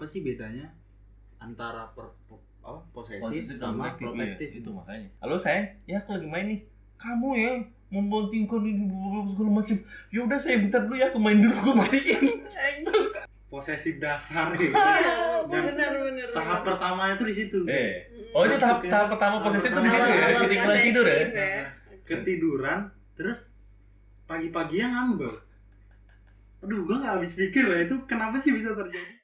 apa sih bedanya antara posesif sama protektif? Ya, itu makanya. Halo sayang, ya aku lagi main nih. Kamu yang membantingkan ini segala macam. Ya udah saya bentar dulu ya, aku main dulu, aku matiin. Posesif dasar gitu. Benar. Tahap pertama itu di situ. Oh itu tahap pertama posesif itu di situ ya, ketinggalan tidur ya. Ketiduran, terus pagi-paginya ngambek. Aduh, gue nggak habis pikir lah itu kenapa sih bisa terjadi.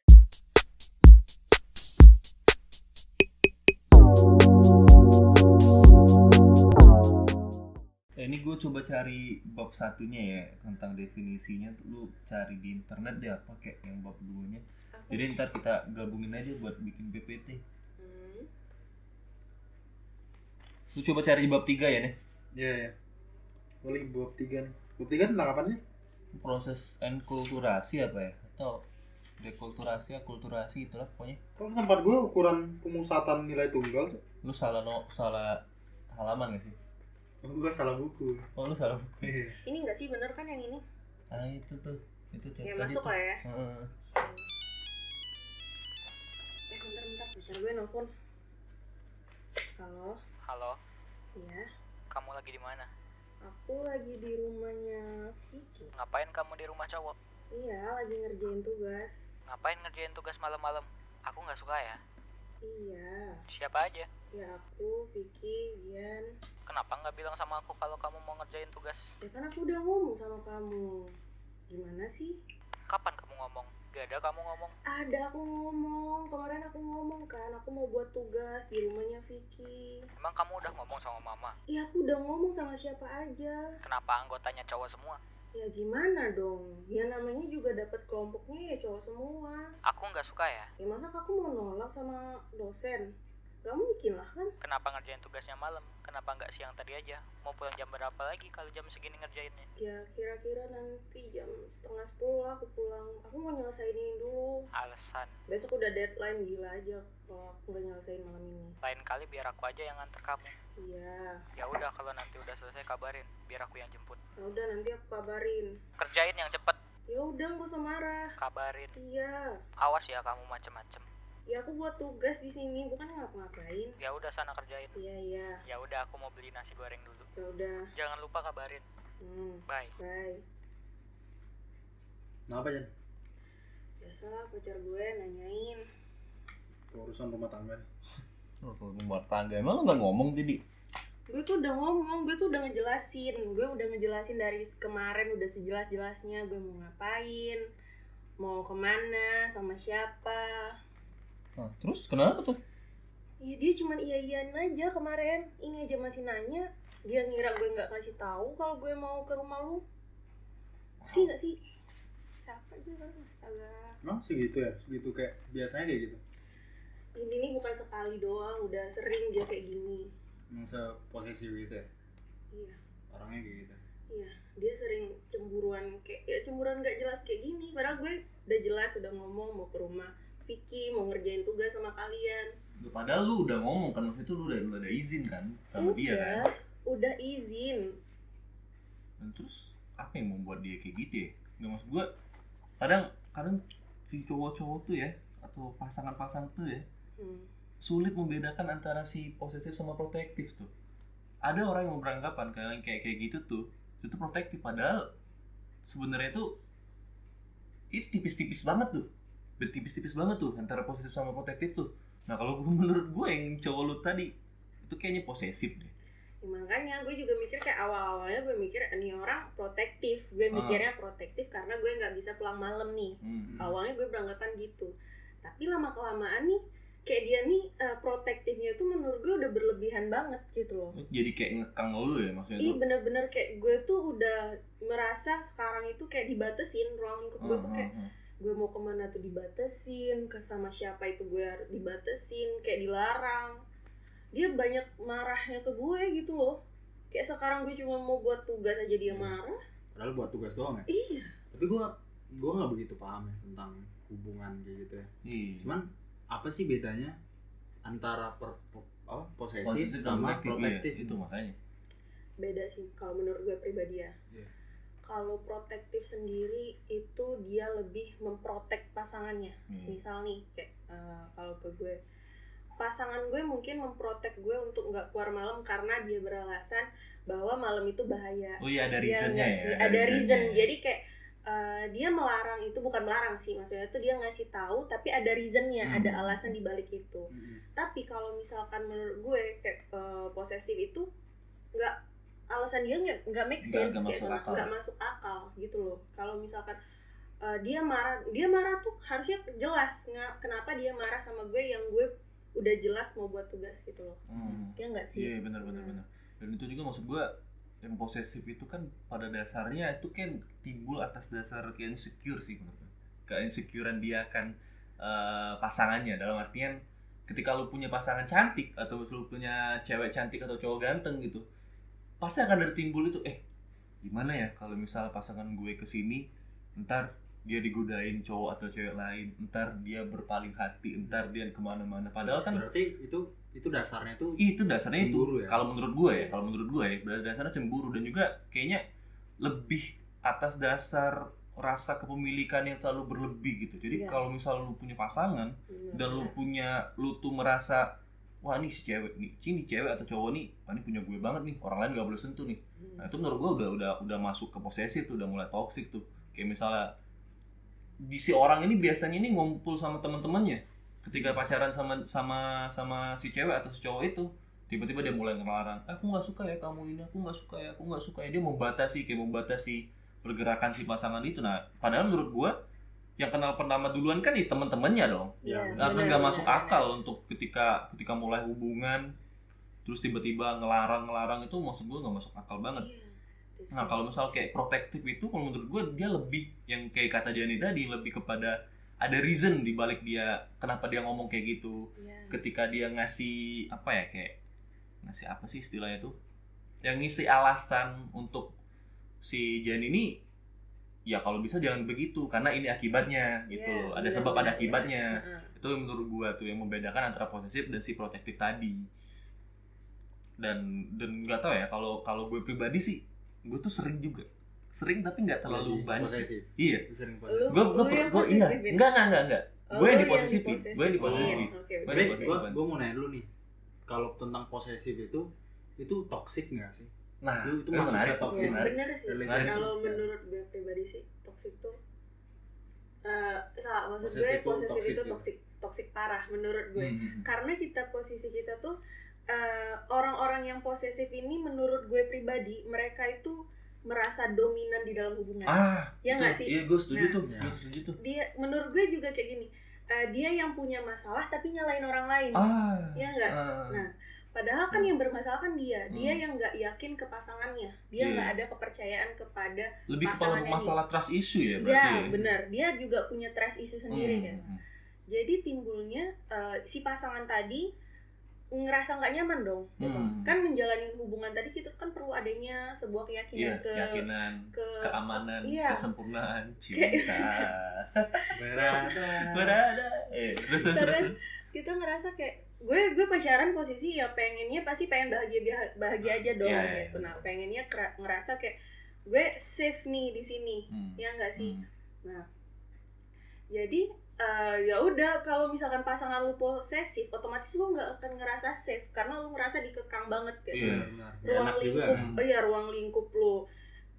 Ini gue coba cari bab satunya ya tentang definisinya. Lu cari di internet deh apa kayak yang bab 2-nya. Jadi ntar kita gabungin aja buat bikin PPT. Lu coba cari bab 3 ya nih. Iya. Boleh bab 3 nih. Bab 3 tentang apa sih? Proses enkulturasi apa ya? Atau dekulturasi, akulturasi itulah pokoknya. Kalau tempat gue ukuran pemusatan nilai tunggal tuh. Lu salah halaman gak sih? Gue salah buku. Oh lu salah buku. Ini nggak sih bener kan yang ini? Ah itu tuh Ya masuk lah ya. Heeh. Bentar pacar gue nelfon. Halo. Iya. Kamu lagi di mana? Aku lagi di rumahnya Vicky. Ngapain kamu di rumah cowok? Iya, lagi ngerjain tugas. Ngapain ngerjain tugas malam-malam? Aku nggak suka ya. Iya. Siapa aja? Ya aku, Vicky, Gian. Kenapa nggak bilang sama aku kalau kamu mau ngerjain tugas? Ya kan aku udah ngomong sama kamu. Gimana sih? Kapan kamu ngomong? Gak ada kamu ngomong. Ada aku ngomong. Kemarin aku ngomong kan, aku mau buat tugas di rumahnya Vicky. Emang kamu udah ngomong sama mama? Iya, aku udah ngomong sama siapa aja. Kenapa anggotanya cowok semua? Ya gimana dong? Ya namanya juga dapat kelompoknya ya cowok semua. Aku nggak suka ya. Ya masa aku mau nolak sama dosen? Gak mungkin lah kan? Kenapa ngerjain tugasnya malam? Kenapa nggak siang tadi aja? Mau pulang jam berapa lagi kalau jam segini ngerjainnya? Ya kira-kira nanti jam 9:30 lah aku pulang. Aku mau nyelesain ini dulu. Alasan. Besok udah deadline, gila aja kalau aku nggak nyelesain malam ini. Lain kali biar aku aja yang nganter kamu. Iya. Ya udah kalau nanti udah selesai kabarin, biar aku yang jemput. Ya udah nanti aku kabarin. Kerjain yang cepet. Ya udah nggak usah marah. Kabarin. Iya. Awas ya kamu macem-macem. Ya aku buat tugas di sini, bukan ngapa-ngapain. Ya udah sana kerjain. Iya. Ya udah aku mau beli nasi goreng dulu. Ya udah. Jangan lupa kabarin. Bye. Bye. Kenapa Jan? Biasalah pacar gue nanyain Urusan rumah tangga. Rumah tangga emang lu nggak ngomong jadi? Gue tuh udah ngomong, gue tuh udah ngejelasin dari kemarin udah sejelas-jelasnya gue mau ngapain, mau kemana, sama siapa. Nah, terus kenapa tuh? Ya dia cuman iya-iyain aja kemarin, ini aja masih nanya. Dia ngira gue nggak kasih tahu kalau gue mau ke rumah lu. Sih nggak sih? Capek gue kan, astaga. Emang segitu ya? Segitu kayak biasanya kayak gitu? Ini nih bukan sekali doang, udah sering dia kayak gini. Emang seposesif gitu ya? Iya. Orangnya kayak gitu? Iya, dia sering cemburuan nggak jelas kayak gini. Padahal gue udah jelas udah ngomong mau ke rumah Vicky, mau ngerjain tugas sama kalian. Padahal lu udah ngomong kan, waktu itu lu udah izin kan sama dia kan? Udah izin. Dan terus apa yang membuat dia kayak gitu ya? Nggak, maksud gue kadang si cowok-cowok tuh ya, atau pasangan-pasangan tuh ya, sulit membedakan antara si posesif sama protektif tuh. Ada orang yang beranggapan kayak gitu tuh itu protektif, padahal sebenarnya tuh itu tipis-tipis banget tuh antara posesif sama protektif tuh. Nah kalau menurut gue yang cowok lu tadi itu kayaknya posesif deh. Ya, makanya gue juga mikir kayak awal-awalnya gue mikir ini orang protektif. Gue mikirnya protektif karena gue nggak bisa pulang malam nih. Awalnya gue beranggapan gitu. Tapi lama-kelamaan nih kayak dia nih protektifnya tuh menurut gue udah berlebihan banget gitu loh. Jadi kayak ngekang lu ya maksudnya? Iya bener-bener kayak gue tuh udah merasa sekarang itu kayak dibatesin ruang lingkup gue tuh kayak gue mau kemana tuh dibatesin, ke sama siapa itu gue harus dibatesin, kayak dilarang. Dia banyak marahnya ke gue gitu loh. Kayak sekarang gue cuma mau buat tugas aja dia marah. Padahal buat tugas doang ya? Iya. Tapi gue gak begitu paham ya tentang hubungan kayak gitu ya. Cuman apa sih bedanya antara posesif sama protektif? Itu makanya. Beda sih kalau menurut gue pribadi ya. Kalau protektif sendiri itu dia lebih memprotek pasangannya. Misal nih kayak kalau ke gue, pasangan gue mungkin memprotek gue untuk nggak keluar malam karena dia beralasan bahwa malam itu bahaya. Oh iya, ada Dia reasonnya nggak ya. sih? Ada reason. Jadi kayak dia melarang itu, bukan melarang sih, maksudnya itu dia ngasih tahu tapi ada reasonnya, ada alasan di balik itu. Tapi kalau misalkan menurut gue kayak posesif itu nggak, alasan dia nggak make sense, nggak masuk akal gitu loh. Kalau misalkan dia marah tuh harusnya jelas kenapa dia marah sama gue, yang gue udah jelas mau buat tugas gitu loh. Ya nggak sih? Iya benar. Dan itu juga maksud gue, yang posesif itu kan pada dasarnya itu kan timbul atas dasar insecure sih menurut gue. Keinsecurean dia akan pasangannya, dalam artian ketika lu punya pasangan cantik atau lu punya cewek cantik atau cowok ganteng gitu, pasti akan ada timbul itu, gimana ya kalau misal pasangan gue kesini, ntar dia digodain cowok atau cewek lain, ntar dia berpaling hati, ntar dia kemana-mana. Padahal kan berarti itu dasarnya itu cemburu, itu ya? kalau menurut gue ya berarti dasarnya cemburu, dan juga kayaknya lebih atas dasar rasa kepemilikan yang terlalu berlebih gitu. Jadi kalau misal lu punya pasangan dan lu tuh merasa, wah ini si cewek nih, ini cewek atau cowok nih, wah ini punya gue banget nih, orang lain gak boleh sentuh nih. Nah itu menurut gue udah masuk ke posesif tuh, udah mulai toksik tuh. Kayak misalnya si orang ini biasanya ini ngumpul sama teman-temannya ketika pacaran sama si cewek atau si cowok itu, tiba-tiba dia mulai ngelarang, aku nggak suka ya kamu ini, aku nggak suka ya, dia membatasi pergerakan si pasangan itu. Nah padahal menurut gue yang kenal pertama duluan kan teman-temannya dong. Nggak masuk akal untuk ketika mulai hubungan terus tiba-tiba ngelarang itu, maksud gue nggak masuk akal banget. Nah kalau misal kayak protektif itu, kalau menurut gue dia lebih yang kayak kata Jani tadi, lebih kepada ada reason di balik dia kenapa dia ngomong kayak gitu. Ketika dia ngasih apa ya, kayak ngasih apa sih istilahnya tuh, yang ngisi alasan untuk si Jani ini, ya kalau bisa jangan begitu karena ini akibatnya gitu loh. Ada sebab ada akibatnya. Itu menurut gue tuh yang membedakan antara posesif dan si protektif tadi. Dan nggak tahu ya, kalau gue pribadi sih, gue tuh sering tapi nggak terlalu banyak. Posesif. Iya. Sering posesif. Gue iya. Enggak. Gue yang diposesifin. Gue mau nanya dulu nih, kalau tentang posesif itu toksik nggak sih? Nah, itu masuk ke toksik. Bener sih. Kalau menurut gue pribadi sih, toksik tuh maksud gue posesif itu toksik parah menurut gue. Karena posisi kita tuh orang-orang yang posesif ini menurut gue pribadi, mereka itu merasa dominan di dalam hubungan. Ya nggak sih? Iya, gue setuju tuh. Dia menurut gue juga kayak gini. Dia yang punya masalah tapi nyalain orang lain. Ya nggak? Nah, padahal kan yang bermasalah kan dia yang nggak yakin ke pasangannya, dia nggak ada kepercayaan kepada lebih pasangannya. Lebih masalah trust issue ya berarti. Ya benar, dia juga punya trust issue sendiri kan. Jadi timbulnya si pasangan tadi ngerasa nggak nyaman dong, gitu. Kan menjalani hubungan tadi kita kan perlu adanya sebuah keyakinan, keamanan, kesempurnaan, cinta. Berada. Terus kita ngerasa kayak gue pacaran posisi ya pengennya pasti pengen bahagia aja dong gitu. Nah pengennya ngerasa kayak gue safe nih di sini, ya nggak sih? Nah jadi ya udah, kalau misalkan pasangan lu posesif, otomatis lu nggak akan ngerasa safe karena lu ngerasa dikekang banget gitu. Ruang lingkup lu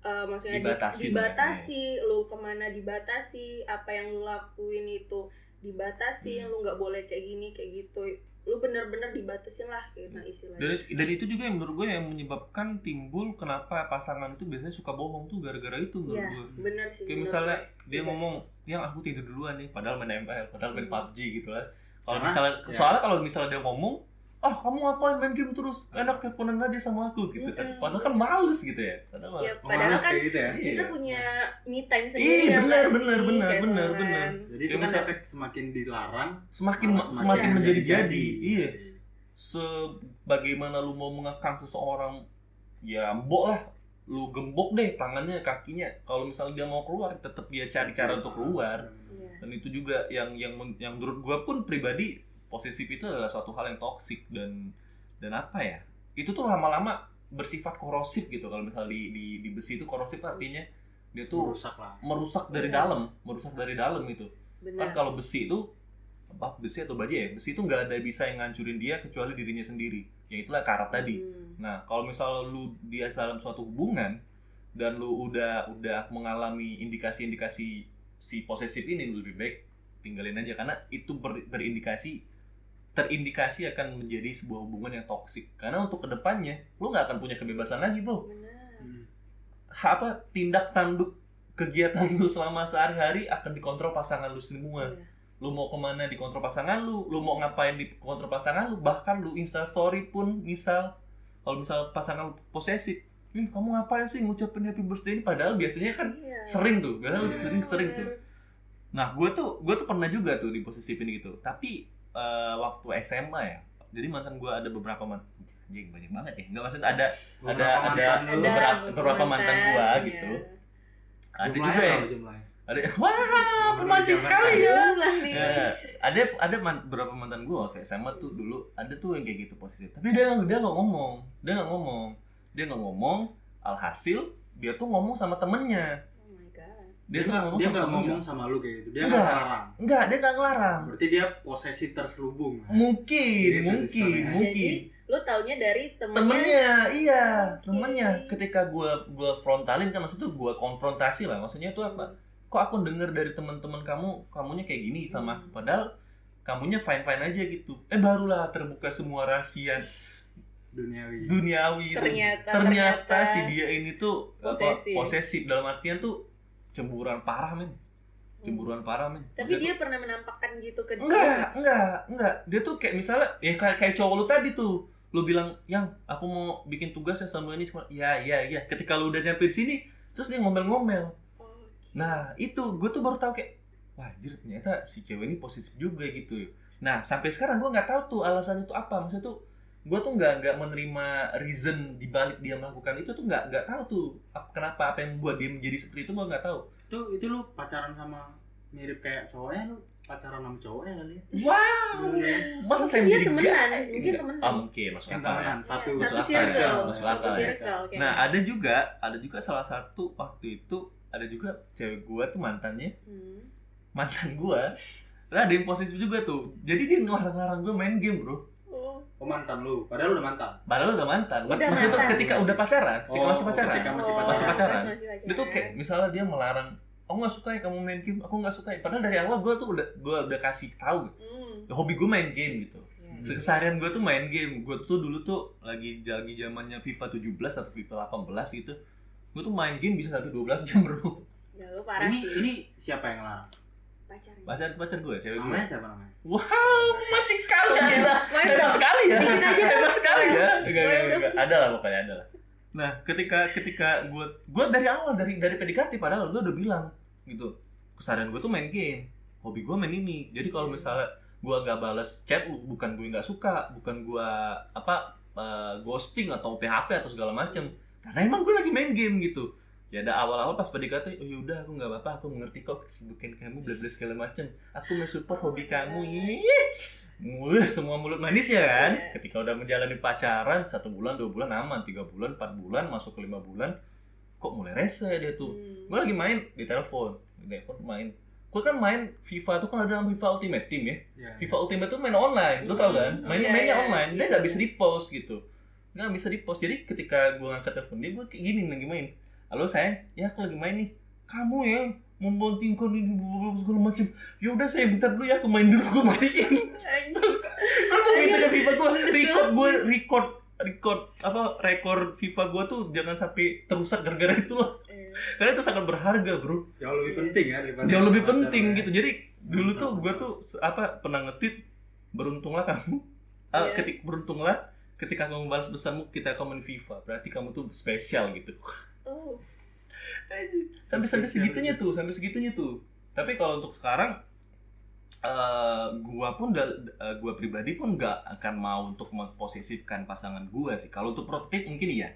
maksudnya dibatasi, lu kemana dibatasi, apa yang lu lakuin itu dibatasi, lu nggak boleh kayak gini kayak gitu, lu bener-bener dibatasin lah gitu istilahnya. Dan itu juga yang menurut gue yang menyebabkan timbul kenapa pasangan itu biasanya suka bohong tuh, gara-gara itu menurut gue. Bener sih. Kayak misalnya dia ngomong, yang aku tidur duluan nih, padahal main ML, padahal main PUBG gitu lah. Kalau misalnya, soalnya kalau misalnya dia ngomong, kamu ngapain main game terus, enak teleponan aja sama aku gitu. Padahal kan males gitu ya. Padahal kan gitu ya? Kita punya me time sendiri. Bener. Jadi itu kan efek semakin dilarang, semakin menjadi-jadi. Iya. Sebagaimana lu mau mengekang seseorang, ya mbok lah, lu gembok deh tangannya, kakinya. Kalau misalnya dia mau keluar, tetap dia cari cara untuk keluar. Dan itu juga yang menurut gua pun pribadi, posesif itu adalah suatu hal yang toksik dan apa ya? Itu tuh lama-lama bersifat korosif gitu. Kalau misalnya di besi itu korosif artinya dia tuh merusak dari dalam itu. Benar. Kan kalau besi itu besi atau baja ya, besi itu nggak ada bisa yang ngancurin dia kecuali dirinya sendiri, ya itulah karat tadi. Nah kalau misal lu dia dalam suatu hubungan dan lu udah mengalami indikasi-indikasi si posesif ini, lu lebih baik tinggalin aja, karena itu terindikasi akan menjadi sebuah hubungan yang toksik. Karena untuk kedepannya lu nggak akan punya kebebasan lagi, bro. Tindak tanduk kegiatan lu selama sehari-hari akan dikontrol pasangan lu semua. Lu mau kemana dikontrol pasangan lu mau ngapain dikontrol pasangan lu, bahkan lu Insta story pun kalau misal pasangan lu posesif, kamu ngapain sih ngucapin happy birthday ini, padahal biasanya kan sering tuh. Nah, gue tuh pernah juga tuh diposesifin gitu. Tapi waktu SMA ya. Jadi mantan gue ada beberapa banyak banget ya. Enggak, maksudnya ada beberapa mantan gue gitu. Ada juga ya. Wah, pemancing sekali ya. Ada beberapa mantan gue waktu SMA tuh dulu ada tuh yang kayak gitu posesif. Tapi dia nggak ngomong. Alhasil dia tuh ngomong sama temennya. Dia nggak ngomong sama lu kayak gitu. Dia nggak ngelarang. Dia nggak ngelarang. Berarti dia posesif terselubung. Mungkin. Jadi lu taunya dari temennya. Iya, temennya. Ketika gue frontalin kan, maksudnya tuh gue konfrontasi lah. Maksudnya tuh apa? Kok aku denger dari teman-teman kamunya kayak gini sama aku, padahal kamunya fine aja gitu. Barulah terbuka semua rahasia duniawi. Ternyata si dia ini tuh posesif dalam artian tuh cemburuan parah men. Tapi dia pernah menampakkan gitu ke dia? Enggak. Dia tuh kayak misalnya ya kayak cowok lu tadi tuh. Lu bilang, "Yang, aku mau bikin tugas ya sama ini semua." Iya. Ketika lu udah nyampe di sini, terus dia ngomel-ngomel. Nah, itu gue tuh baru tahu kayak, wah, anjir, ternyata si cewek ini posesif juga gitu. Nah, sampai sekarang gue nggak tahu tuh alasan itu apa. Maksudnya tuh gue tuh nggak menerima reason dibalik dia melakukan itu tuh nggak tahu tuh kenapa, apa yang membuat dia menjadi seperti itu, gue nggak tahu. Itu lu pacaran sama mirip kayak cowoknya, lu pacaran sama cowoknya kali ya? Wow, masa saya menjadi temenan? Mungkin masuk akal. Satu circle. Nah, ada juga salah satu waktu itu ada juga cewek gua tuh mantan gua, ada yang posesif juga tuh. Jadi dia ngelarang gua main game, bro. Oh, mantan lu, padahal udah mantan. Maksudnya tuh ketika udah pacaran, masih pacaran. Dia tuh kayak misalnya dia melarang, aku nggak suka ya kamu main game, aku nggak suka ya. Padahal dari awal gue udah kasih tahu, hobi gue main game gitu. Keseharian gue tuh main game. Gue tuh dulu tuh lagi zamannya FIFA 17 atau FIFA 18 gitu. Gue tuh main game bisa sampai 12 jam, bro. Ya lu parah sih. Ini siapa yang ngelarang? Pacar gue, cewek gue. Namanya siapa namanya? Wow, mancing sekali ya. Hebat sekali ya. Enggak. Ada lah pokoknya. Nah, ketika gue dari awal dari PDKT, padahal gue udah bilang gitu, keseharian gue tuh main game, hobi gue main ini. Jadi kalau misalnya gue nggak balas chat lu, bukan gue nggak suka, bukan gue ghosting atau PHP atau segala macem, karena emang gue lagi main game gitu. Ya ada awal-awal pas PDKT, oh yaudah aku nggak apa-apa, aku mengerti kok kesibukan kamu, bla-bla segala macem, aku mensupport hobi kamu. Semua mulut manisnya kan. Ketika udah menjalani pacaran 1 bulan, 2 bulan aman, 3 bulan, 4 bulan, masuk ke 5 bulan, kok mulai rese dia tuh. Gue lagi main di telepon main. Gue kan main FIFA tuh kan ada FIFA Ultimate Team ya. FIFA Ultimate tuh main online, lu tau kan? Mainnya online, dia nggak bisa di-post gitu. Nggak bisa di-post. Jadi ketika gue ngangkat telepon dia, gue kayak gini lagi main. Halo sayang, ya aku lagi main nih. Kamu ya membantingkan ini segala macam. Ya udah saya bentar dulu ya, aku main dulu, gue matiin. Kan begitu ya FIFA gue rekor FIFA gue tuh jangan sampai terusak gara-gara itu loh. Karena itu sangat berharga, bro. Jauh lebih penting ya daripada jauh lebih penting gitu. Jadi dulu tuh gue tuh pernah nge-tweet, beruntunglah kamu. Beruntunglah ketika kamu balas pesanmu kita main FIFA. Berarti kamu tuh spesial gitu. Sampai segitunya tuh. Tapi kalau untuk sekarang gua pribadi pun nggak akan mau untuk memposesifkan pasangan gua sih. Kalau untuk protektif mungkin iya.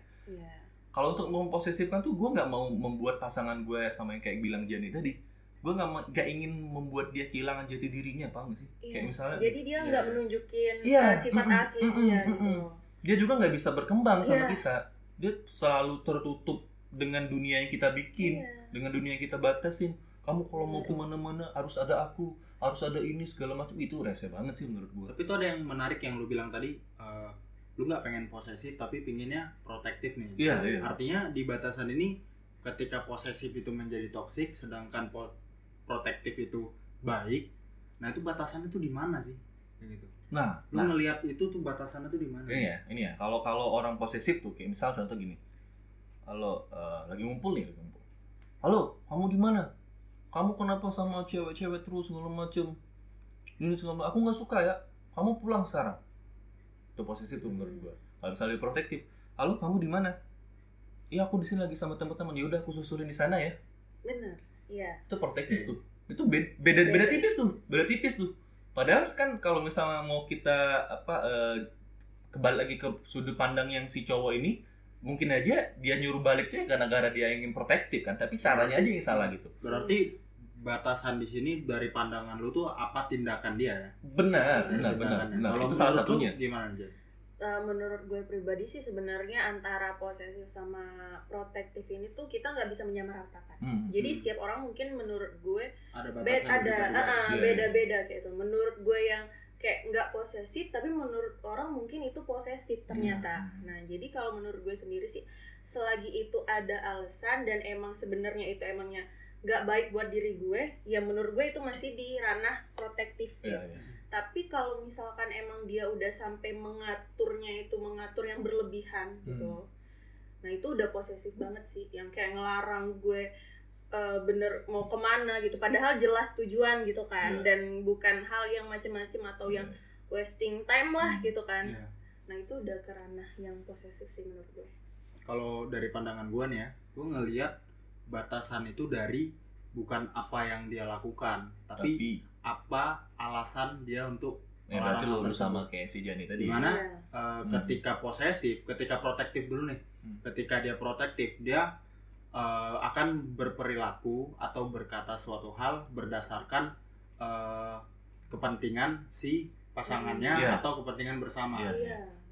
Kalau untuk memposesifkan tuh gua nggak mau membuat pasangan gua sama yang kayak bilang Jani tadi. Gua nggak ingin membuat dia kehilangan jati dirinya, paham nggak sih? Kayak misalnya. Jadi dia nggak menunjukin sifat aslinya. Dia juga nggak bisa berkembang sama kita. Dia selalu tertutup dengan dunia yang kita bikin. dengan dunia yang kita batasin. Kamu kalau mau kemana-mana harus ada aku, harus ada ini segala macam, itu rese banget sih menurut gue. Tapi itu ada yang menarik yang lu bilang tadi, lu nggak pengen posesif tapi pinginnya protektif nih. Iya. Artinya di batasan ini ketika posesif itu menjadi toksik, sedangkan protektif itu baik. Nah itu batasannya tuh di mana sih? Kayak gitu. Nah, lu ngelihat itu tuh batasannya tuh di mana? Ini ya. Kalau orang posesif tuh kayak misal contoh gini. Halo, lagi ngumpul. Halo, kamu di mana? Kamu kenapa sama cewek-cewek terus segala macem? Ini segala, aku nggak suka ya. Kamu pulang sekarang. Itu posesif tuh menurut gue. Kalau misalnya protektif, halo kamu di mana? Iya aku di sini lagi sama teman-teman. Ya udah aku susulin di sana ya. Bener, iya. Itu protektif tuh. Itu beda tipis tuh. Padahal kan kalau misalnya mau kita kembali lagi ke sudut pandang yang si cowok ini, mungkin aja dia nyuruh baliknya karena gara dia ingin protektif kan, tapi caranya aja yang salah gitu. Berarti batasan di sini dari pandangan lu tuh apa tindakan dia ya? Benar. Kalau Itu salah satunya. Gimana aja? Menurut gue pribadi sih sebenarnya antara posesif sama protektif ini tuh kita nggak bisa menyamaratakan. Jadi setiap orang mungkin menurut gue ada batasan beda-beda kayak itu. Menurut gue yang kayak nggak posesif tapi menurut orang mungkin itu posesif ternyata. Nah jadi kalau menurut gue sendiri sih selagi itu ada alasan dan emang sebenarnya itu emangnya nggak baik buat diri gue, ya menurut gue itu masih di ranah protektif. Iya. Tapi kalau misalkan emang dia udah sampai mengatur yang berlebihan gitu, nah itu udah posesif banget sih, yang kayak ngelarang gue bener mau kemana gitu, padahal jelas tujuan gitu kan, dan bukan hal yang macem-macem atau yang wasting time lah gitu kan. Nah itu udah ke ranah yang posesif sih menurut gue. Kalau dari pandangan gue nih ya, gue ngelihat batasan itu dari bukan apa yang dia lakukan, tapi apa alasan dia untuk berarti lu sama kayak si Jani tadi. Dimana ketika posesif, ketika protektif dulu nih, ketika dia protektif, dia akan berperilaku atau berkata suatu hal berdasarkan kepentingan si pasangannya atau kepentingan bersama.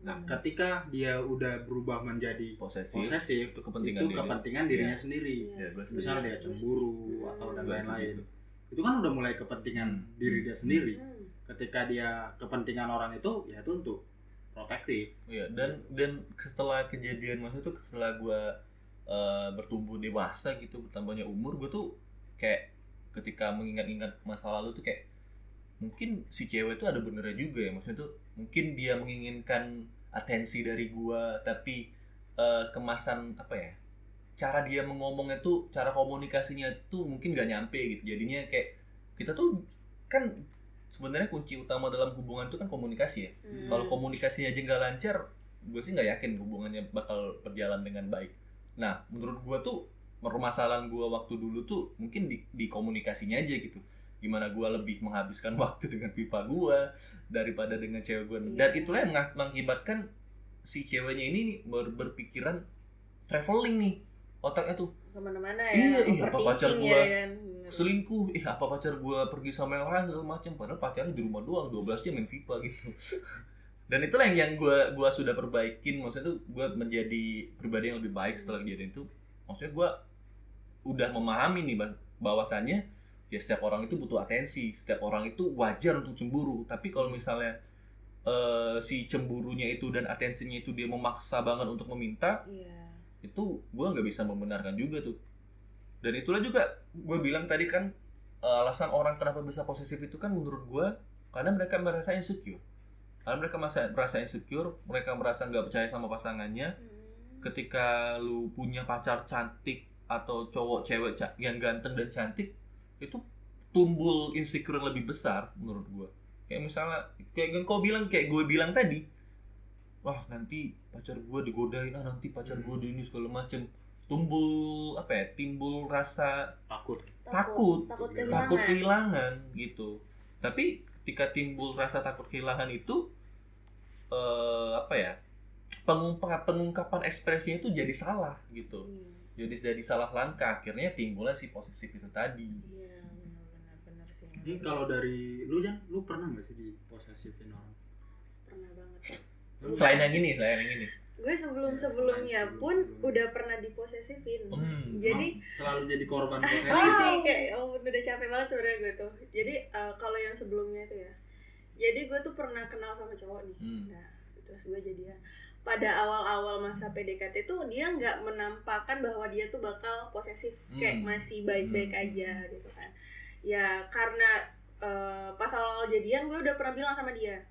Nah, ketika dia udah berubah menjadi posesif itu kepentingan dirinya sendiri. Misalnya dia cemburu atau dan lain-lain. Itu kan udah mulai kepentingan diri dia sendiri. Ketika dia kepentingan orang itu, ya itu untuk protektif. Iya, dan setelah kejadian, maksudnya tuh setelah gue bertumbuh dewasa gitu, bertambahnya umur, gue tuh kayak ketika mengingat-ingat masa lalu tuh kayak mungkin si cewek tuh ada benernya juga ya, maksudnya tuh mungkin dia menginginkan atensi dari gua, tapi kemasan apa ya, cara dia ngomongnya tuh, cara komunikasinya tuh mungkin gak nyampe gitu. Jadinya kayak kita tuh kan sebenarnya kunci utama dalam hubungan itu kan komunikasi ya. Kalau komunikasinya aja nggak lancar, gue sih nggak yakin hubungannya bakal berjalan dengan baik. Nah menurut gua tuh permasalahan gua waktu dulu tuh mungkin di komunikasinya aja gitu. Gimana gue lebih menghabiskan waktu dengan pipa gue daripada dengan cewek gue. Dan itulah yang mengakibatkan si ceweknya ini nih berpikiran traveling nih otaknya tuh kemana-mana ya. Iya apa pacar gue selingkuh, apa pacar gue pergi sama yang lain segala macam, padahal pacarnya di rumah doang 12 jam main FIFA gitu. Dan itulah yang gue sudah perbaikin, maksudnya tuh gue menjadi pribadi yang lebih baik setelah kejadian itu. Maksudnya gue udah memahami nih bahwasannya ya setiap orang itu butuh atensi, setiap orang itu wajar untuk cemburu. Tapi kalau misalnya si cemburunya itu dan atensinya itu dia memaksa banget untuk meminta, itu gue nggak bisa membenarkan juga tuh. Dan itulah juga gue bilang tadi kan, alasan orang kenapa bisa posesif itu kan menurut gue karena mereka merasa insecure. Karena mereka merasa insecure, mereka merasa nggak percaya sama pasangannya. Ketika lu punya pacar cantik atau cowok cewek yang ganteng dan cantik, itu tumbul insecure yang lebih besar menurut gue. Kayak misalnya kayak yang kau bilang, kayak gue bilang tadi, wah nanti pacar gue digodain, nanti pacar gue di ini segala macem, timbul rasa takut kehilangan gitu. Tapi ketika timbul rasa takut kehilangan itu pengungkapan ekspresinya itu jadi salah gitu. Jadi salah langkah, akhirnya timbulnya si posesif itu tadi. Iya, benar sih. Jadi kalau dari lu Jan, lu pernah nggak sih diposesifin orang? Pernah banget. Selain yang ini. gue sebelumnya pun udah pernah diposesifin. Jadi selalu jadi korban posesif. Sih kayak udah capek banget sebenarnya gue tuh. Jadi kalau yang sebelumnya itu ya. Jadi gue tuh pernah kenal sama cowok nih. Nah, terus gue jadian. Pada awal-awal masa PDKT tuh dia nggak menampakkan bahwa dia tuh bakal posesif, kayak masih baik-baik aja gitu kan. Ya karena pas awal jadian gue udah pernah bilang sama dia.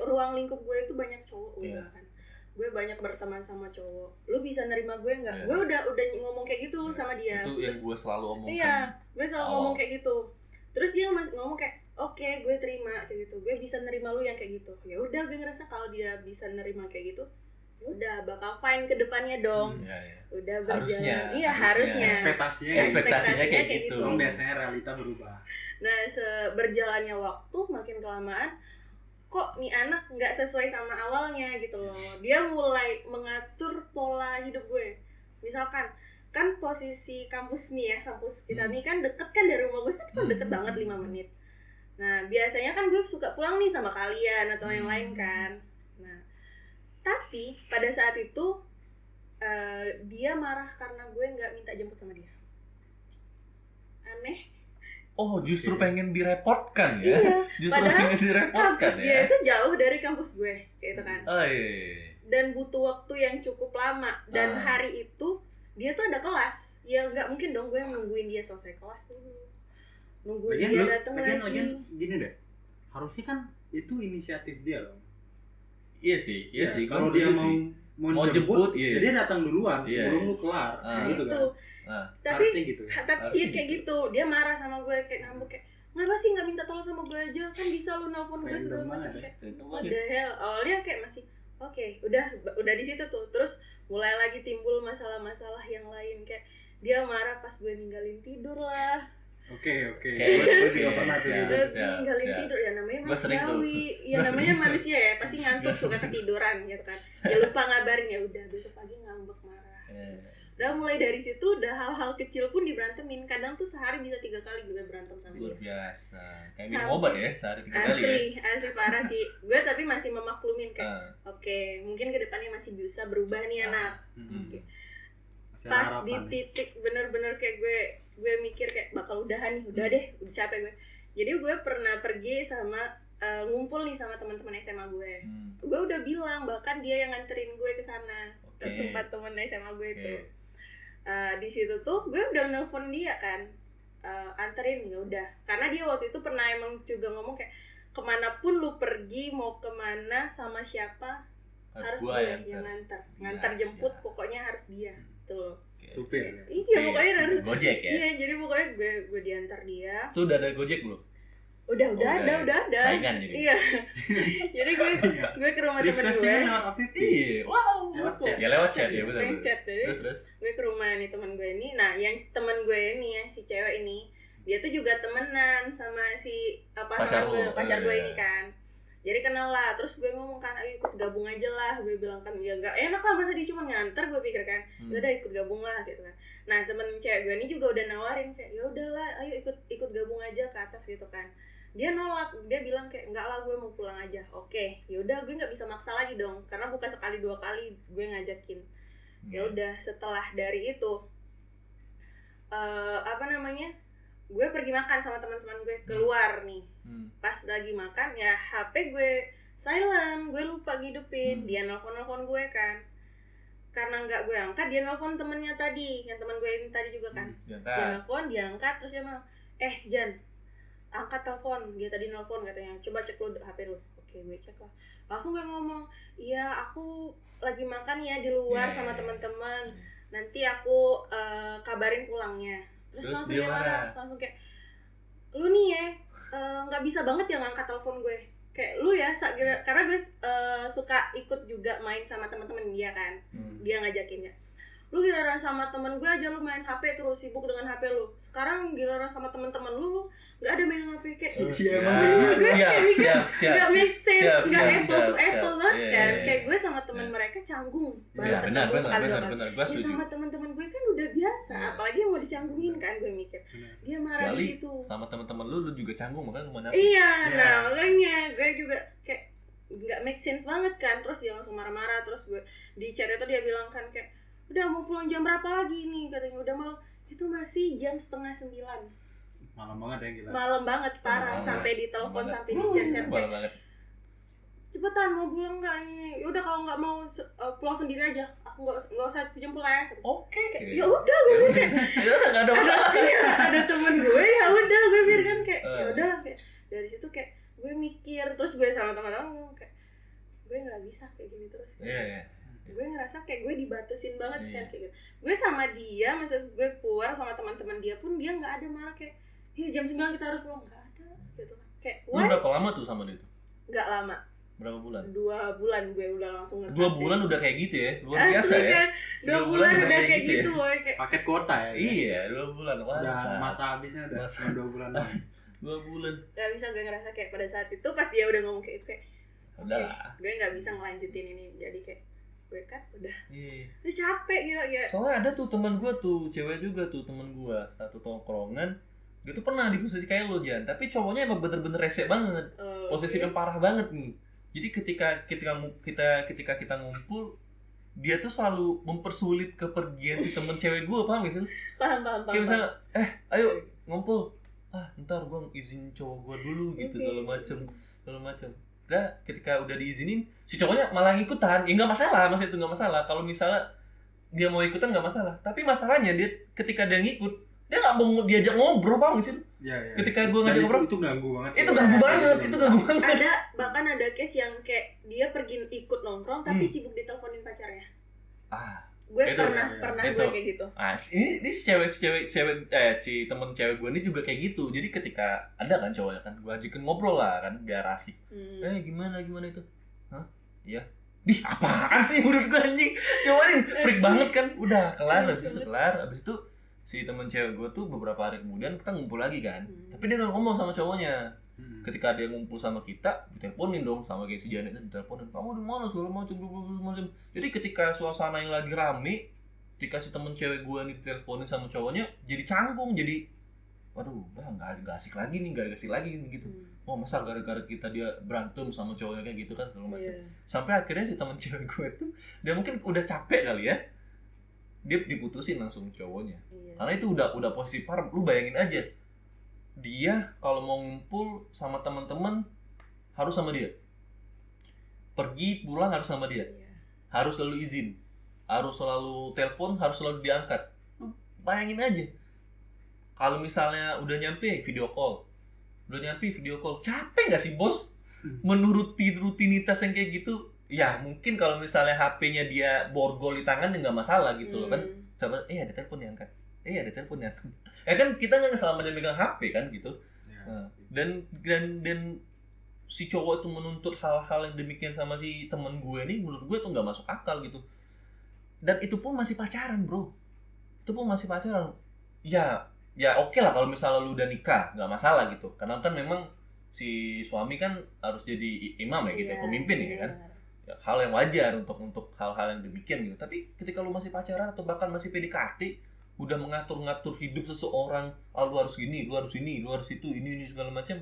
Ruang lingkup gue itu banyak cowok kan, gue banyak berteman sama cowok, lu bisa nerima gue nggak? Gue udah ngomong kayak gitu sama dia. Itu yang gue selalu omongkan. Iya, gue selalu ngomong kayak gitu. Terus dia masih ngomong kayak oke, gue terima kayak gitu, gue bisa nerima lu yang kayak gitu. Ya udah, gue ngerasa kalau dia bisa nerima kayak gitu, ya udah bakal fine ke depannya dong. Udah berjalan. Iya, harusnya. Ekspektasinya kayak gitu. Biasanya realita berubah. Nah, berjalannya waktu makin kelamaan kok nih anak nggak sesuai sama awalnya gitu loh. Dia mulai mengatur pola hidup gue. Misalkan kan posisi kampus nih ya, kampus kita nih kan deket kan dari rumah gue kan deket banget 5 menit. Nah, biasanya kan gue suka pulang nih sama kalian atau yang lain kan. Nah, tapi pada saat itu dia marah karena gue nggak minta jemput sama dia. Aneh. Oh, justru pengen direpotkan ya? Iya, justru pengen direpotkan kampus dia itu jauh dari kampus gue, kayak itu kan. Dan butuh waktu yang cukup lama. Dan hari itu dia tuh ada kelas. Ya nggak mungkin dong gue nungguin dia selesai kelas dulu. Nungguin dia datang lagi. Lagian gini deh, harusnya kan itu inisiatif dia loh. Iya sih. Kalau dia mau jemput, ya dia datang duluan sebelum lu kelar. Gitu kan. Tapi gitu ya? Tapi dia kayak gitu, dia marah sama gue kayak ngambek kayak ngapa sih nggak minta tolong sama gue aja, kan bisa lu nelpon gue segala macam kayak what the hell. Awalnya kayak masih oke, udah di situ tuh. Terus mulai lagi timbul masalah-masalah yang lain, kayak dia marah pas gue ninggalin tidur lah. Oke. Gue juga pernah tuh ninggalin tidur, ya namanya manusiawi. Ya namanya manusia ya, pasti ngantuk suka ketiduran gitu kan. Ya lupa ngabarin, ya udah besok pagi ngambek marah. Udah mulai dari situ udah hal-hal kecil pun diberantemin. Kadang tuh sehari bisa 3 kali gue berantem sama dia. Luar biasa. Kayak minum obat ya sehari 3 kali. Asli parah sih. Gue tapi masih memaklumin kayak oke, mungkin kedepannya masih bisa berubah nih anak. Pas di titik bener-bener kayak gue mikir kayak bakal udahan nih, udah deh, udah capek gue. Jadi gue pernah pergi sama ngumpul nih sama teman-teman SMA gue. Gue udah bilang, bahkan dia yang nganterin gue ke sana, ke tempat teman SMA gue itu. Di situ tuh gue udah nelpon dia kan, anterin, ya udah. Karena dia waktu itu pernah emang juga ngomong kayak kemanapun lu pergi, mau kemana sama siapa harus gue yang ngantar jemput, pokoknya harus dia tuh. Supir. Iya, pokoknya harus Gojek ya. Iya, jadi pokoknya gue diantar dia. Tuh udah ada Gojek belum? Udah ada. Saingan jadi. Iya. Jadi gue ke rumah temen gue. Lewat APP. Wow. Lewat chat ya, betul. Terus gue ke rumah nih teman gue ini. Nah, yang teman gue ini, yang si cewek ini, dia tuh juga temenan sama si pacar gue ini kan. Jadi kenal lah, terus gue ngomong kan, ayo ikut gabung aja lah. Gue bilang kan, ya gak enak lah masa dia cuma nganter, gue pikir kan. Yaudah ikut gabung lah gitu kan. Nah, temen cewek gue ini juga udah nawarin kayak, ya udahlah, ayo ikut gabung aja ke atas gitu kan. Dia nolak, dia bilang kayak enggak lah, gue mau pulang aja. Oke, yaudah gue nggak bisa maksa lagi dong, karena bukan sekali 2 kali gue ngajakin. Ya udah, setelah dari itu gue pergi makan sama teman-teman gue keluar nih. Pas lagi makan ya HP gue silent, gue lupa ngidupin. Dia nelpon gue kan, karena nggak gue angkat, dia nelpon temennya tadi, yang teman gue ini tadi juga kan. Dia nelpon, dia angkat, terus dia bilang, Jan, angkat telepon, dia tadi nelpon katanya, coba cek lu HP lu. Oke, gue cek lah. Langsung gue ngomong, iya aku lagi makan ya di luar sama teman-teman, nanti aku kabarin pulangnya. Terus langsung dia marah, langsung kayak, lu nih ya nggak bisa banget ya ngangkat telepon gue, kayak lu ya, karena gue suka ikut juga main sama teman-teman dia kan. Dia ngajakinnya, lu giliran sama temen gue aja lu main HP terus, sibuk dengan HP lu. Sekarang giliran sama temen-temen lu nggak ada main HP kayak nggak make sense, nggak apple to apple banget kan. Kayak gue sama temen mereka canggung baru ketemu sekali dua kali. Ya sama temen-temen gue kan udah biasa, apalagi yang mau dicanggungin kan. Gue mikir dia marah di situ. Sama temen-temen lu juga canggung, makanya kemana? Iya, nah makanya gue juga kayak nggak make sense banget kan. Terus dia langsung marah-marah. Terus gue di chat itu dia bilang kan kayak, udah mau pulang jam berapa lagi nih, katanya. Udah malam. Itu masih jam 8:30. Malam banget ya, gila. Malam banget, parah. Sampai ditelepon, sampai di chat-chat kayak, cepetan mau pulang nggak nih? Yaudah kalau nggak mau pulang sendiri aja, aku nggak usah jemput lah. Oke. Ya udah gue kayak nggak ada masalah. ada temen gue, ya udah gue biarkan kayak ya udahlah. Kayak dari situ kayak gue mikir, terus gue sama teman-teman kayak gue nggak bisa kayak gini terus. Gue ngerasa kayak gue dibatasin banget kan kayak gitu. Gue sama dia, maksud gue keluar sama teman-teman dia pun dia nggak ada malah kayak, ya jam 9 kita harus pulang, nggak ada gitu. Kayak lu berapa lama tuh sama dia tuh? Nggak lama. Berapa bulan? 2 bulan gue udah langsung nge-cut. 2 bulan udah kayak gitu ya? Luar biasa ya? Kan? 2 bulan udah kayak gitu ya? woy. Kayak paket kuota ya? Iya, 2 bulan. Wah, udah masa habisnya udah 2 bulan lagi. 2 bulan. Gak bisa gue ngerasa kayak pada saat itu pas dia udah ngomong kayak itu kayak udah lah. Gue gak bisa ngelanjutin ini. Jadi kayak gue cut udah. Iya. Udah capek gila ya. Soalnya ada tuh teman gue tuh, cewek juga tuh teman gue, satu tongkrongan. Dia tuh pernah di posisi kayak lo, Jan. Tapi cowoknya emang bener-bener rese banget. Posisi yang parah banget nih. Jadi ketika kita ngumpul, dia tuh selalu mempersulit kepergian si temen cewek gue, paham gak sih? Paham. Kayak misalnya, ayo ngumpul. Ntar gue izin cowok gue dulu gitu, kalau macem. Udah, ketika udah diizinin, si cowoknya malah ngikutan. Ya nggak masalah, maksudnya itu nggak masalah. Kalau misalnya dia mau ikutan nggak masalah. Tapi masalahnya dia ketika dia ngikut, dia nggak mau diajak ngobrol, paham gak sih? Ya. Ketika gue ngajak ngobrol, itu ganggu banget. Itu ganggu banget. Bahkan ada case yang kayak dia pergi ikut nongkrong tapi sibuk diteleponin pacarnya. Gue pernah gue kayak gitu. Ini si temen cewek gue ini juga kayak gitu. Jadi ketika ada kan cowoknya kan, gue ajakin ngobrol lah kan biar asik. Gimana itu? Iya. Apaan sih menurut gue anjing? Cobain freak banget kan. Udah kelar, habis itu si temen cewek gue tuh beberapa hari kemudian kita ngumpul lagi kan. Tapi dia nggak ngomong sama cowoknya. Ketika dia ngumpul sama kita, diteleponin dong sama kayak si Janet, diteleponin, kamu di mana segala macam. Jadi ketika suasana yang lagi rame, ketika si temen cewek gue nih diteleponin sama cowoknya, jadi canggung, jadi waduh, udah nggak asik lagi gitu. Masa gara-gara kita dia berantem sama cowoknya kayak gitu kan segala macam. Sampai akhirnya si temen cewek gue tuh dia mungkin udah capek kali ya, dia diputusin langsung cowoknya. Karena itu udah posisi parah. Lu bayangin aja, dia kalau mau ngumpul sama teman-teman harus sama dia, pergi pulang harus sama dia, harus selalu izin, harus selalu telepon, harus selalu diangkat. Lu bayangin aja, kalau misalnya udah nyampe video call, capek nggak sih bos menuruti rutinitas yang kayak gitu? Ya mungkin kalau misalnya HP-nya dia borgol di tangan ya nggak masalah gitu loh kan. Sama ada telepon diangkat. Ada telepon ya. Kan kita nggak selama megang HP kan gitu. Dan si cowok itu menuntut hal-hal yang demikian sama si temen gue nih, menurut gue tuh nggak masuk akal gitu. Dan itu pun masih pacaran bro. Ya oke lah kalau misalnya lu udah nikah, nggak masalah gitu. Karena kan memang si suami kan harus jadi imam ya gitu, pemimpin ya kan. Ya, hal yang wajar untuk hal-hal yang demikian gitu. Tapi ketika lu masih pacaran atau bahkan masih PDKT, udah mengatur-ngatur hidup seseorang, lu harus gini, lu harus ini, lu harus itu, ini segala macam,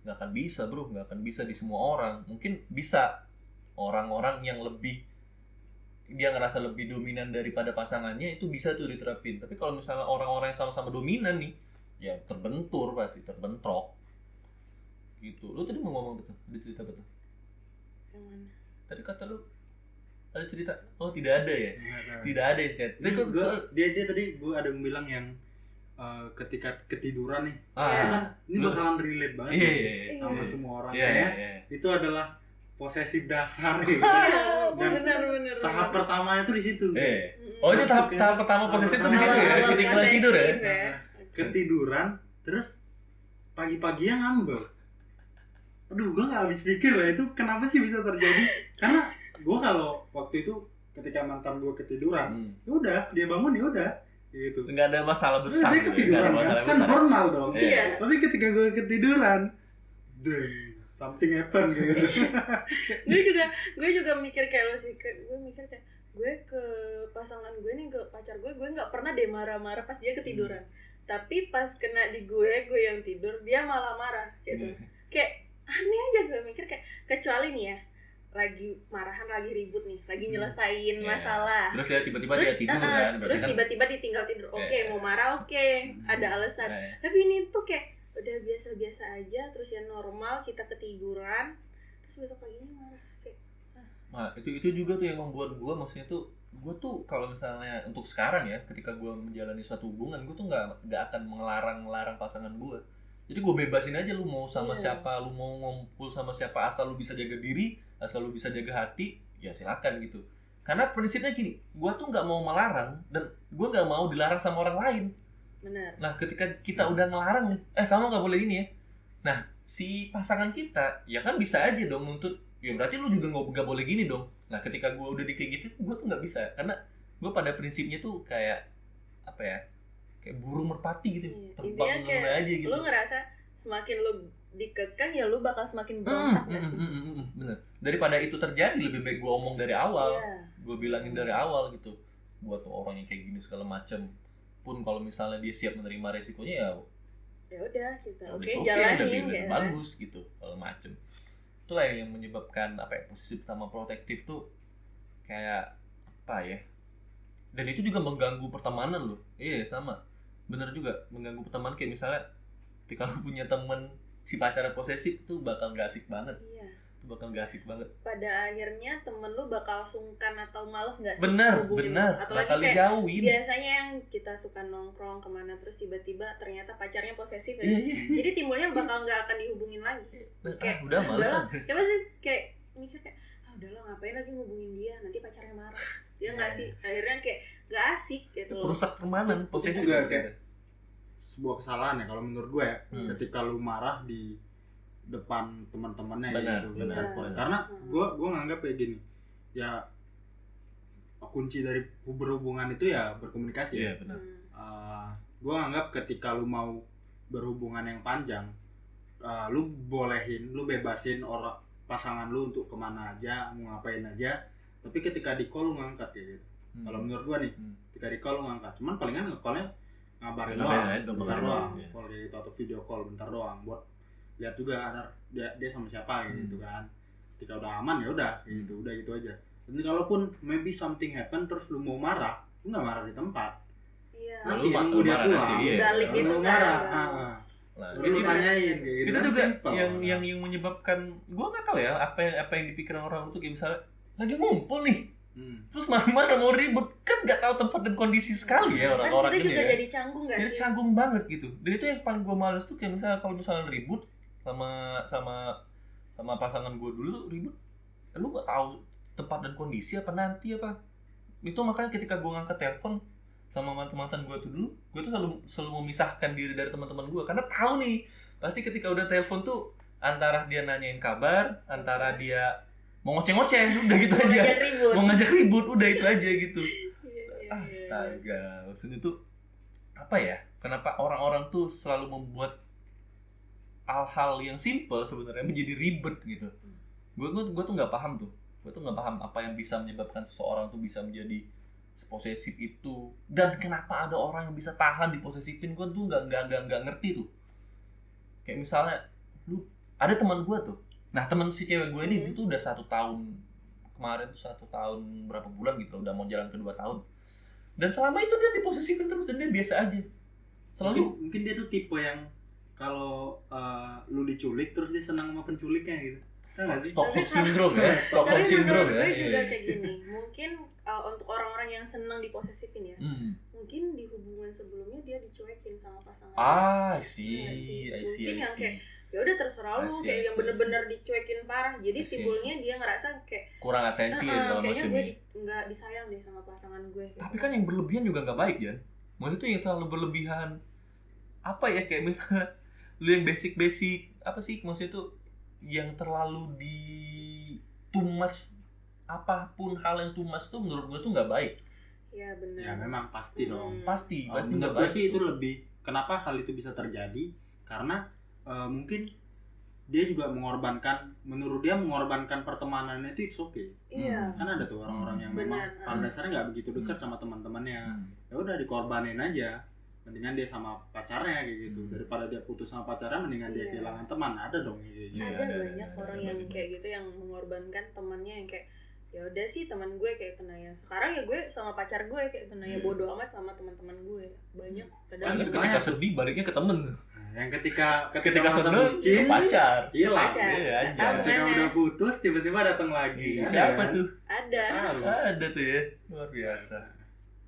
nggak akan bisa bro, nggak akan bisa di semua orang. Mungkin bisa orang-orang yang lebih, dia ngerasa lebih dominan daripada pasangannya, itu bisa tuh diterapin. Tapi kalau misalnya orang-orang yang sama-sama dominan nih, ya pasti terbentrok gitu. Lu tadi mau ngomong betul, ada cerita betul? Yang mana? Tadi kata lu ada cerita? Oh tidak ada ya? Tidak ada ya chat. Dia tadi gue ada bilang yang ketika ketiduran nih, itu kan ini bakalan relate banget sama semua orang itu adalah posesif dasar gitu. Dan benar. Tahap pertamanya tuh di situ. Ini tahap pertama posesif tuh di situ ya, ketika tidur ya. Ketiduran, terus pagi-paginya ngambek. Aduh, gue nggak habis pikir lah itu kenapa sih bisa terjadi. Karena gue kalau waktu itu ketika mantan gue ketiduran, ya udah dia bangun ya udah gitu. Nggak ada masalah besar. Dia ketiduran kan normal dong. Tapi ketika gue ketiduran, something happen gitu. gue juga mikir kayak lo sih. Gue mikir kayak gue ke pasangan gue nih, ke pacar gue nggak pernah deh marah-marah pas dia ketiduran. Tapi pas kena di gue yang tidur, dia malah marah gitu. Kayak aneh aja gue mikir kayak, kecuali nih ya lagi marahan, lagi ribut nih, lagi nyelesain masalah. Terus dia tiba-tiba dia tidur kan. Terus tiba-tiba ditinggal tidur. Oke, mau marah ada alasan. Tapi ini tuh kayak udah biasa-biasa aja, terus ya normal, kita ketiduran, terus besok paginya marah kayak. Nah, itu juga tuh yang membuat gue, maksudnya tuh gue tuh kalau misalnya untuk sekarang ya, ketika gue menjalani suatu hubungan, gue tuh nggak akan melarang pasangan gue. Jadi gue bebasin aja, lu mau sama siapa, lu mau ngumpul sama siapa, asal lu bisa jaga diri, asal lu bisa jaga hati, ya silakan gitu. Karena prinsipnya gini, gue tuh nggak mau melarang dan gue nggak mau dilarang sama orang lain. Benar. Nah, ketika kita udah ngelarang nih, kamu nggak boleh ini ya. Nah, si pasangan kita, ya kan bisa aja dong nuntut, ya berarti lu juga nggak boleh gini dong. Nah, ketika gue udah kayak gitu, gue tuh nggak bisa, karena gue pada prinsipnya tuh kayak apa ya? Kayak burung merpati gitu, terbang kemana aja gitu. Lu ngerasa semakin lu dikekang ya lu bakal semakin berontak nggak sih? Bener. Daripada itu terjadi, lebih baik gue omong dari awal, gue bilangin dari awal gitu. Gue tuh orangnya kayak gini segala macem. Pun kalau misalnya dia siap menerima resikonya ya udah kita jalanin kayak bagus gitu kalau macem. Itulah yang menyebabkan posisi pertama protektif tuh kayak apa ya? Dan itu juga mengganggu pertemanan loh. Iya sama. Bener juga mengganggu pertemanan, kayak misalnya ketika lu punya temen si pacarnya posesif tuh bakal gak asik banget. Iya. Itu bakal gak asik banget. Pada akhirnya temen lu bakal sungkan atau males gak sih? Bener. Atau lagi kayak dijauhin. Biasanya yang kita suka nongkrong kemana terus tiba-tiba ternyata pacarnya posesif ya. Jadi timbulnya bakal gak akan dihubungin lagi. Kayak udah males. Kenapa sih kayak mikir kayak udahlah ngapain lagi ngubungin dia, nanti pacarnya marah. Dia nggak sih, akhirnya kayak nggak asik gitu. Perusak pertemanan, posesif juga kayak sebuah kesalahan ya kalau menurut gue ya, ketika lu marah di depan teman-temannya gitu. Benar. Karena gue nganggap kayak gini, ya kunci dari berhubungan itu ya berkomunikasi. Iya benar. Gue nganggap ketika lu mau berhubungan yang panjang, lu bebasin orang pasangan lu untuk kemana aja, mau ngapain aja, tapi ketika di call lu ngangkat kayak gitu. Kalau menurut gua nih, ketika di call lu ngangkat, cuman palingan nge-callnya ngabarin bentar doang, call kayak gitu, atau video call bentar doang, buat lihat juga ada dia sama siapa gitu kan. Ketika udah aman ya udah gitu, udah gitu aja. Nanti kalaupun maybe something happen terus lu mau marah, lu nggak marah di tempat. Iya. Nanti nunggu dia pulang, balik gitu kan. Nah, itu tanyain kayak gitu. Itu juga yang menyebabkan gua nggak tahu ya apa yang dipikirin orang itu, kayak misalnya lagi ngumpul nih, terus marah-marah mau ribut, kan nggak tahu tempat dan kondisi sekali ya orang-orang ini. Kita juga ya. jadi canggung nggak sih? Jadi canggung banget gitu. Dan itu yang paling gua males tuh, kayak misalnya kalau misalnya ribut sama pasangan gua dulu tuh ribut, lu nggak tahu tempat dan kondisi apa nanti apa. Itu makanya ketika gua ngangkat telepon sama mantan gue tuh dulu, gue tuh selalu memisahkan diri dari teman-teman gue, karena tahu nih pasti ketika udah telepon tuh antara dia nanyain kabar, antara dia mau ngoceh-ngoceh, udah gitu aja, mau ngajak ribut, udah itu aja gitu. Astaga, maksudnya tuh apa ya? Kenapa orang-orang tuh selalu membuat hal-hal yang simple sebenarnya menjadi ribet gitu? Gue tuh nggak paham tuh, apa yang bisa menyebabkan seseorang tuh bisa menjadi posesif itu, dan kenapa ada orang yang bisa tahan diposesifin. Gue tuh nggak ngerti tuh. Kayak misalnya lu ada teman gue tuh, nah teman si cewek gue ini itu udah 1 tahun kemarin tuh, 1 tahun berapa bulan gitu, udah mau jalan ke 2 tahun, dan selama itu dia diposesifin terus dan dia biasa aja selalu. Mungkin dia tuh tipe yang kalau lu diculik terus dia senang sama penculiknya gitu. Stockholm syndrome ya. Stockholm syndrome ya. Gue juga kayak gini. Mungkin untuk orang-orang yang senang diposesifin ya. Mungkin di hubungan sebelumnya dia dicuekin sama pasangan. See. Mungkin yang kayak ya udah terserah lu, kayak yang bener-bener dicuekin parah. Jadi timbulnya dia ngerasa kayak kurang atensi gitu, kayaknya gue nggak disayang deh sama pasangan gue. Gitu. Tapi kan yang berlebihan juga nggak baik, Jan. Maksudnya tuh yang terlalu berlebihan apa ya, kayak misalnya lu yang basic apa sih maksudnya tuh yang terlalu di too much, apapun hal yang too much tuh menurut gue tuh nggak baik. Iya benar. Ya memang pasti dong. Pasti nggak baik. Sih itu lebih kenapa hal itu bisa terjadi karena mungkin dia juga menurut dia mengorbankan pertemanannya itu it's okay. Iya. Kan ada tuh orang-orang yang memang pada dasarnya nggak begitu dekat sama teman-temannya. Ya udah dikorbanin aja. mendingan dia sama pacarnya kayak gitu. Daripada dia putus sama pacarnya, mendingan dia kehilangan teman. Ada dong kayak gitu. Ada banyak orang yang kayak gitu, yang mengorbankan temannya, yang kayak ya udah sih teman gue kayak kena ya sekarang ya gue sama pacar gue kayak kena ya bodo amat sama teman-teman gue banyak. Kadang ketika sedih baliknya ke temen. Yang ketika seneng pacar. Hilang. Iya, ketika udah putus tiba-tiba datang lagi. Siapa tuh? Ada tuh ya, luar biasa.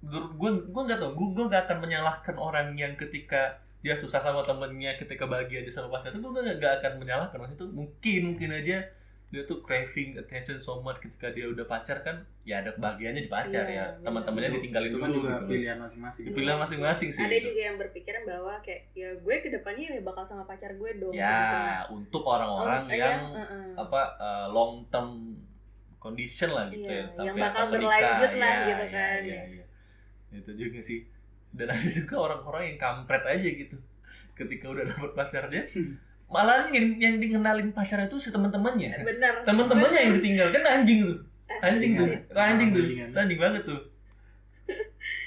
Gue nggak tau, gue nggak akan menyalahkan orang yang ketika dia susah sama temennya, ketika bahagia dia sama pacar itu, gue nggak akan menyalahkan. Maksudnya itu mungkin aja dia tuh craving attention so much ketika dia udah pacar kan, ya ada kebahagiaannya di pacar ya, teman-temannya ditinggalin dulu kan juga gitu. Pilihan masing-masing. Pilihan masing-masing sih. Ada juga yang berpikiran bahwa kayak ya gue kedepannya ya bakal sama pacar gue dong. Ya gitu. Untuk orang-orang yang long term condition lah gitu ya, yang bakal berlanjut lah gitu kan. Iya. Itu juga sih. Dan ada juga orang-orang yang kampret aja gitu. Ketika udah dapet pacarnya, malah yang dikenalin pacarnya itu si teman-temannya. Benar. Teman-temannya yang ditinggal kan anjing tuh. Anjing banget tuh.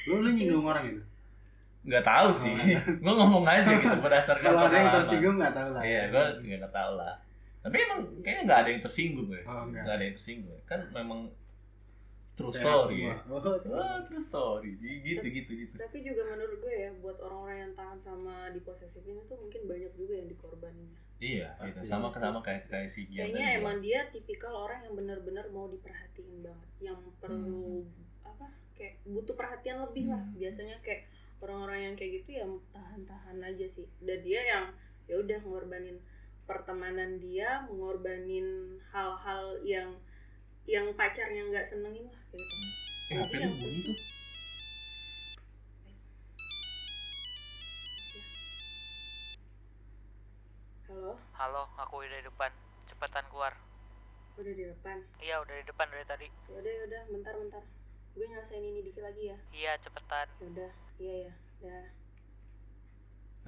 Lu nyinggung orang itu? Nggak tahu sih. Gue ngomong aja gitu berdasarkan kalau ada yang tersinggung nggak tahu lah. Iya, gue nggak tahu lah. Tapi emang kayaknya nggak ada yang tersinggung ya. Nggak ada yang tersinggung. Kan memang true story ya. True story. Gitu. Tapi juga menurut gue ya, buat orang-orang yang tahan sama diposesifin itu mungkin banyak juga yang dikorbaninnya. Iya, itu sama kayak si Gian. Kayaknya emang dia tipikal orang yang benar-benar mau diperhatiin banget, yang perlu kayak butuh perhatian lebih lah. Biasanya kayak orang-orang yang kayak gitu ya tahan-tahan aja sih. Dan dia yang ya udah ngorbanin pertemanan dia, mengorbanin hal-hal yang pacarnya nggak senengin lah gitu. HP lu bunyi tuh. Halo, aku udah di depan. Cepetan keluar. Udah di depan? Iya, udah di depan dari tadi. Yaudah, bentar. Gue nyelesain ini dikit lagi ya. Iya, cepetan. Yaudah, iya. Dah.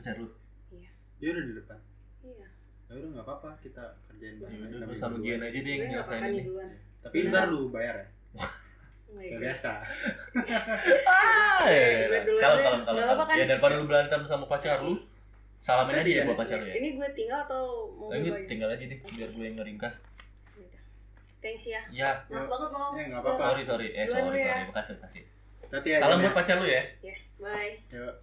Pacar lu? Iya. Dia udah di depan? Iya. Ya udah nggak apa-apa, kita kerjain bareng. Udah gue sama Gian aja deh yang nyelesain ini. Tapi ntar lu bayar ya? Biasa. Kalau ya daripada lu berantem sama pacar lu, salamin aja ya buat pacar lu ya. Ini gue tinggal atau mau gue bayar? Tinggal aja deh, biar gue yang ngeringkas. Thanks ya. Iya. Maaf banget lo. Ya nggak apa-apa. Sorry. Makasih. Nanti ya. Salam buat pacar lu ya. Ya, bye. Yuk.